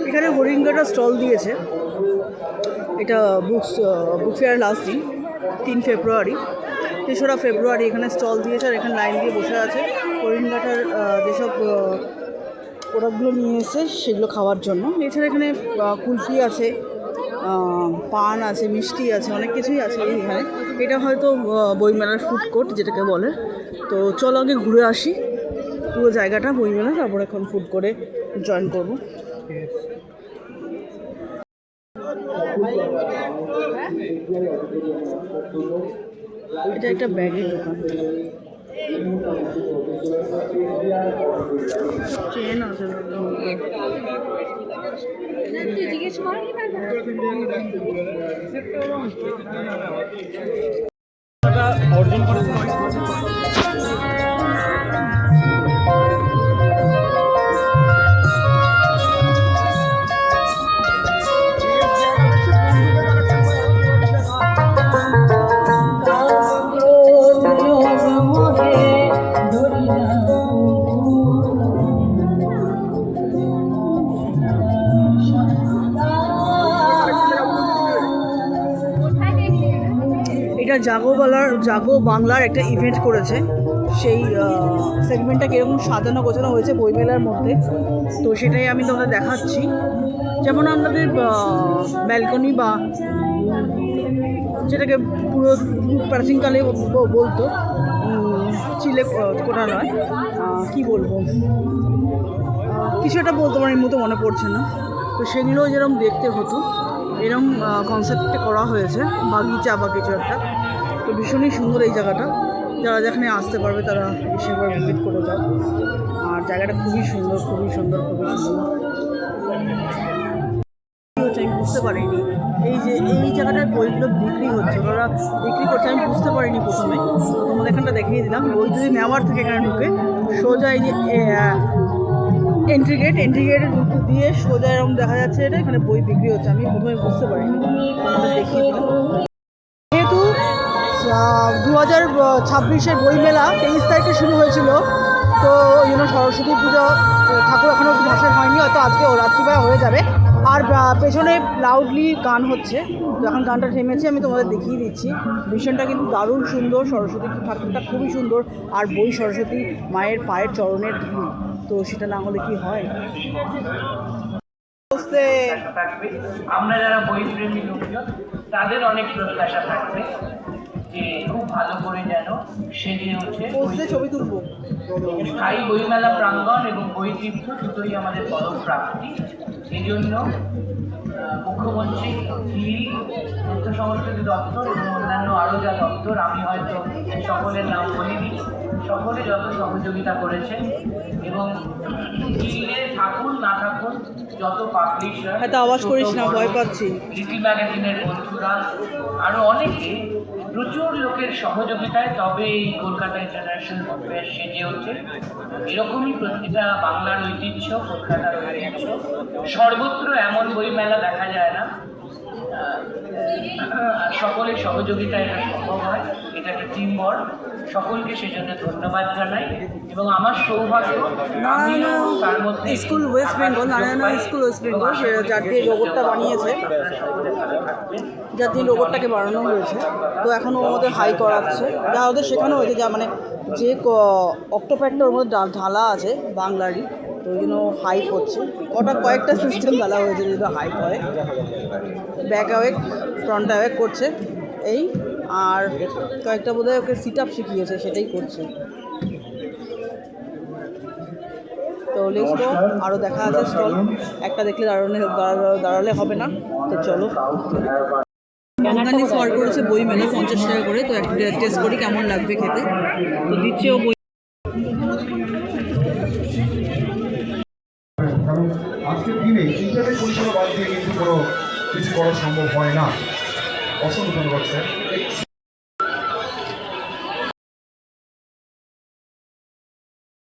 এখানে হরিঙ্গাটা স্টল দিয়েছে। এটা বুক ফেয়ার লাস্ট দিন 3 ফেব্রুয়ারি, 3রা ফেব্রুয়ারি এখানে স্টল দিয়েছে। আর এখানে লাইন দিয়ে বসে আছে হরিঙ্গাটার যেসব প্রোডাক্টগুলো নিয়ে এসে সেগুলো খাওয়ার জন্য। এছাড়া এখানে কুলফি আছে, পান আছে, মিষ্টি আছে, অনেক কিছুই আছে এখানে। এটা হয়তো বইমেলার ফুড কোর্ট যেটাকে বলে। তো চলো আগে ঘুরে আসি পুরো জায়গাটা বইমেলা, তারপর এখন ফুড কোর্টে জয়েন করবো। এটা একটা ব্যাগের দোকান, চেন আছে অর্জন করে। এটা জাগো বাংলার একটা ইভেন্ট করেছে। সেই সেগমেন্টটা কীরকম সাজানো গোছানো হয়েছে বইমেলার মধ্যে, তো সেটাই আমি তোমাদের দেখাচ্ছি। যেমন আমাদের ব্যালকনি বা যেটাকে পুরো প্রাচীনকালে বলতো চিলে কোটা নয়, কী বলবো, কিছু একটা বলতে পারি মতো মনে পড়ছে না। তো সেগুলো যেরকম দেখতে হতো এরকম কনসেপ্টে করা হয়েছে, বাগিচা বা কিছু একটা। তো ভীষণই সুন্দর এই জায়গাটা, যারা যেখানে আসতে পারবে তারা এসে একবার ভিজিট করে যাও। আর জায়গাটা খুবই সুন্দর, খুবই সুন্দর, খুবই সুন্দর। আমি বুঝতে পারিনি এই জায়গাটার বইগুলো বিক্রি হচ্ছে, ওরা বিক্রি করছে, আমি বুঝতে পারিনি প্রথমে। তোমাদের এখানটা দেখিয়ে দিলাম। বই যদি নেওয়ার থেকে এখানে ঢুকে সোজা এই যে এন্ট্রি গেটে দিয়ে সোজা এরকম দেখা যাচ্ছে এটা এখানে বই বিক্রি হচ্ছে। আমি প্রথমে বুঝতে পারিনি, দেখিয়ে দিলাম। যেহেতু 2026-এর বইমেলা 23 তারিখে শুরু হয়েছিল, তো ওই জন্য সরস্বতী পুজো ঠাকুর এখনও ভাসান হয়নি, হয়তো আজকে রাত্রিবেলা হয়ে যাবে। আর পেছনে লাউডলি গান হচ্ছে, যখন গানটা থেমেছে আমি তোমাদের দেখিয়ে দিচ্ছি। ভীষণটা কিন্তু দারুণ সুন্দর, সরস্বতী ঠাকুরটা খুবই সুন্দর। আর বই সরস্বতী মায়ের পায়ের চরণের ধুল, তো সেটা না হলে কি হয়। আমরা যারা বই প্রেমী লোকজন তাদের অনেক প্রত্যাশা থাকবে যে খুব ভালো করে যেন সেজে ওঠে ছবি তুলবো। স্থায়ী বইমেলা প্রাঙ্গণ এবং বই তীর্থ দুটোই আমাদের পরম প্রাপ্তি। এই জন্য মুখ্যমন্ত্রী, তথ্য সংস্কৃতি দপ্তর এবং অন্যান্য আরও যা দপ্তর, আমি হয়তো সকলের নাম বলিনি, সকলে যত সহযোগিতা করেছে এবং থাকুন না থাকুন যত পাবলিশার, আওয়াজ করিস না, ভয় পাচ্ছি, লিটল ম্যাগাজিনের বন্ধুরা, আরও অনেকে, প্রচুর লোকের সহযোগিতায় তবে এই কলকাতা ইন্টারন্যাশনাল বুক ফেয়ার সেজে ওঠে। এরকমই প্রতিটা বাংলার ঐতিহ্য, কলকাতার ঐতিহ্য। সর্বত্র এমন বইমেলা দেখা যায় না, সকলের সহযোগিতায় এটা সম্ভব হয়। এটা একটা টিম ওয়ার্ক, সকলকে সেজন্য ধন্যবাদ জানাই। এবং আমার সৌভাগ্য তার মধ্যে school West Bengal, Narayan school West Bengal, যার দিয়ে রোবটটা বানিয়েছে, যার দিয়ে রোবটটাকে বানানো হয়েছে। তো এখনও ওদের হাই করাচ্ছে, যা ওদের শেখানো হয়েছে, যা মানে যে অক্টোপ্যাডটা ওর মধ্যে ঢালা আছে বাংলারই, তো ওই জন্য হাই করছে। কয়েকটা সিস্টেম ঢালা হয়েছে যেগুলো হাই করে, ব্যাক অ্যাওয়েক, ফ্রন্ট অ্যাওয়েক করছে এই, আর কয়েকটা বোধহয় ওকে সিট আপ শিখিয়েছে, সেটাই করছে। তো লেটস গো, আরও দেখা আছে স্টল, একটা দেখলে দাঁড়ালে হবে না। তো চলো, অর্গানিক অর্ডার করেছে বই মেলা 50 টাকা করে। তো একটা টেস্ট করি কেমন লাগবে খেতে। তো দিচ্ছে ও বই। আজকের দিনে ইন্টারনেট পরিষেবা বাদ দিয়ে কিন্তু কোনো কিছু করা সম্ভব হয় না। অসংখ্য ধন্যবাদ স্যার।